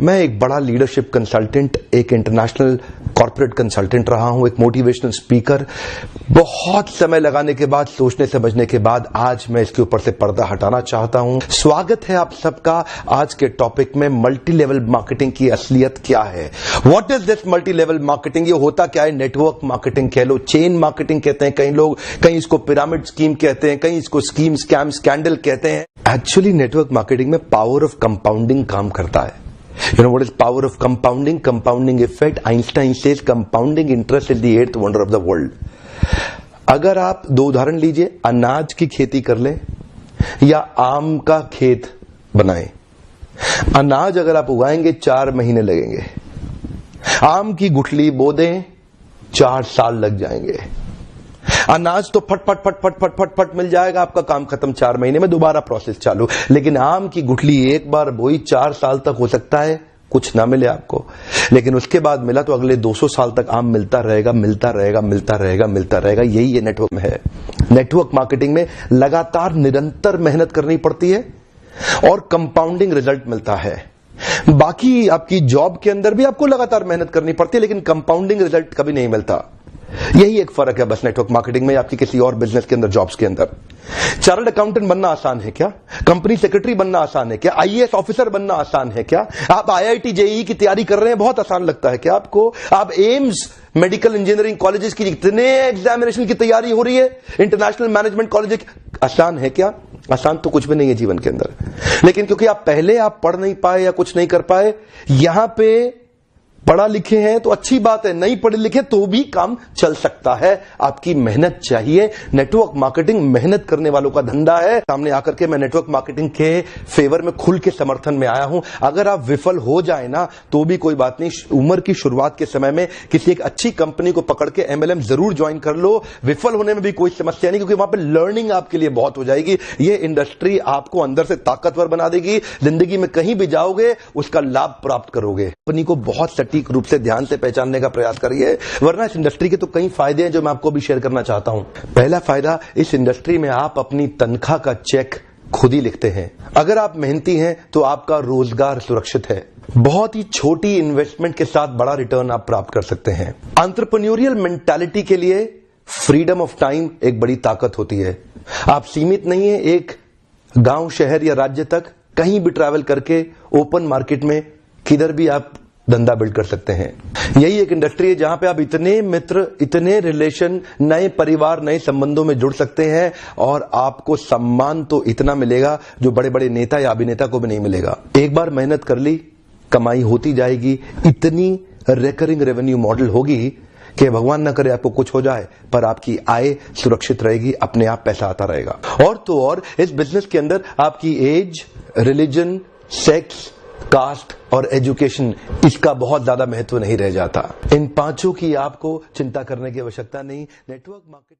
मैं एक बड़ा लीडरशिप कंसल्टेंट, एक इंटरनेशनल कॉर्पोरेट कंसल्टेंट रहा हूं, एक मोटिवेशनल स्पीकर। बहुत समय लगाने के बाद, सोचने समझने के बाद आज मैं इसके ऊपर से पर्दा हटाना चाहता हूं। स्वागत है आप सबका आज के टॉपिक में, मल्टी लेवल मार्केटिंग की असलियत क्या है। What is this multi level marketing? ये होता क्या है? नेटवर्क मार्केटिंग कह लो, चेन मार्केटिंग कहते हैं कई लोग, कहीं इसको पिरामिड स्कीम कहते हैं, कहीं इसको स्कीम, स्कैम, स्कैंडल कहते हैं। एक्चुअली नेटवर्क मार्केटिंग में पावर ऑफ कंपाउंडिंग काम करता है। You know what is power of compounding? Compounding effect. Einstein says compounding interest is the eighth wonder of the world. अगर आप दो उदाहरण लीजिए, अनाज की खेती कर लें या आम का खेत बनाएं। अनाज अगर आप उगाएंगे 4 महीने लगेंगे, आम की गुठली बो दें 4 साल लग जाएंगे। अनाज तो फट फट फट फट फट फट फट मिल जाएगा, आपका काम खत्म, 4 महीने में दोबारा प्रोसेस चालू। लेकिन आम की गुठली एक बार बोई 4 साल तक हो सकता है कुछ ना मिले आपको, लेकिन उसके बाद मिला तो अगले 200 साल तक आम मिलता रहेगा, मिलता रहेगा, मिलता रहेगा, मिलता रहेगा। यही ये नेटवर्क में है। नेटवर्क मार्केटिंग में लगातार निरंतर मेहनत करनी पड़ती है और कंपाउंडिंग रिजल्ट मिलता है। बाकी आपकी जॉब के अंदर भी आपको लगातार मेहनत करनी पड़ती है, लेकिन कंपाउंडिंग रिजल्ट कभी नहीं मिलता। यही एक फर्क है बस नेटवर्क मार्केटिंग में, आपकी किसी और बिजनेस के अंदर, जॉब्स के अंदर। चार्टर्ड अकाउंटेंट बनना आसान है क्या? कंपनी सेक्रेटरी बनना आसान है क्या? आईएएस ऑफिसर बनना आसान है क्या? आप आईआईटी जेईई की तैयारी कर रहे हैं, बहुत आसान लगता है क्या आपको? आप एम्स मेडिकल इंजीनियरिंग कॉलेजेस की इतने एग्जामिनेशन की तैयारी हो रही है, इंटरनेशनल मैनेजमेंट कॉलेज, आसान है क्या? आसान तो कुछ भी नहीं है जीवन के अंदर। लेकिन क्योंकि आप पहले पढ़ नहीं पाए या कुछ नहीं कर पाए, यहां पे पढ़ा लिखे हैं तो अच्छी बात है, नहीं पढ़े लिखे तो भी काम चल सकता है। आपकी मेहनत चाहिए। नेटवर्क मार्केटिंग मेहनत करने वालों का धंधा है। सामने आकर के मैं नेटवर्क मार्केटिंग के फेवर में खुल के समर्थन में आया हूं। अगर आप विफल हो जाए ना तो भी कोई बात नहीं, उम्र की शुरुआत के समय में किसी एक अच्छी कंपनी को पकड़ के एमएलएम जरूर ज्वाइन कर लो। विफल होने में भी कोई समस्या नहीं, क्योंकि वहां पर लर्निंग आपके लिए बहुत हो जाएगी। ये इंडस्ट्री आपको अंदर से ताकतवर बना देगी। जिंदगी में कहीं भी जाओगे उसका लाभ प्राप्त करोगे। कंपनी को बहुत सटीक रूप से ध्यान से पहचानने का प्रयास करिए, वरना इस इंडस्ट्री के तो कई फायदे हैं जो मैं आपको भी शेयर करना चाहता हूं। पहला फायदा, इस इंडस्ट्री में आप अपनी तनख्वाह का चेक खुद ही लिखते हैं। अगर आप मेहनती हैं तो आपका रोजगार सुरक्षित है। बहुत ही छोटी इन्वेस्टमेंट के साथ बड़ा रिटर्न आप प्राप्त कर सकते हैं। एंटरप्रेन्योरियल मेंटालिटी के लिए फ्रीडम ऑफ टाइम एक बड़ी ताकत होती है। आप सीमित नहीं है एक गांव, शहर या राज्य तक, कहीं भी ट्रैवल करके ओपन मार्केट में किधर भी आप धंधा बिल्ड कर सकते हैं। यही एक इंडस्ट्री है जहां पे आप इतने मित्र, इतने रिलेशन, नए परिवार, नए संबंधों में जुड़ सकते हैं और आपको सम्मान तो इतना मिलेगा जो बड़े बड़े नेता या अभिनेता को भी नहीं मिलेगा। एक बार मेहनत कर ली, कमाई होती जाएगी। इतनी रिकरिंग रेवेन्यू मॉडल होगी कि भगवान ना करे आपको कुछ हो जाए, पर आपकी आय सुरक्षित रहेगी, अपने आप पैसा आता रहेगा। और तो और इस बिजनेस के अंदर आपकी एज, रिलीजन, सेक्स, कास्ट और एजुकेशन, इसका बहुत ज्यादा महत्व नहीं रह जाता। इन 5 की आपको चिंता करने की आवश्यकता नहीं। Network market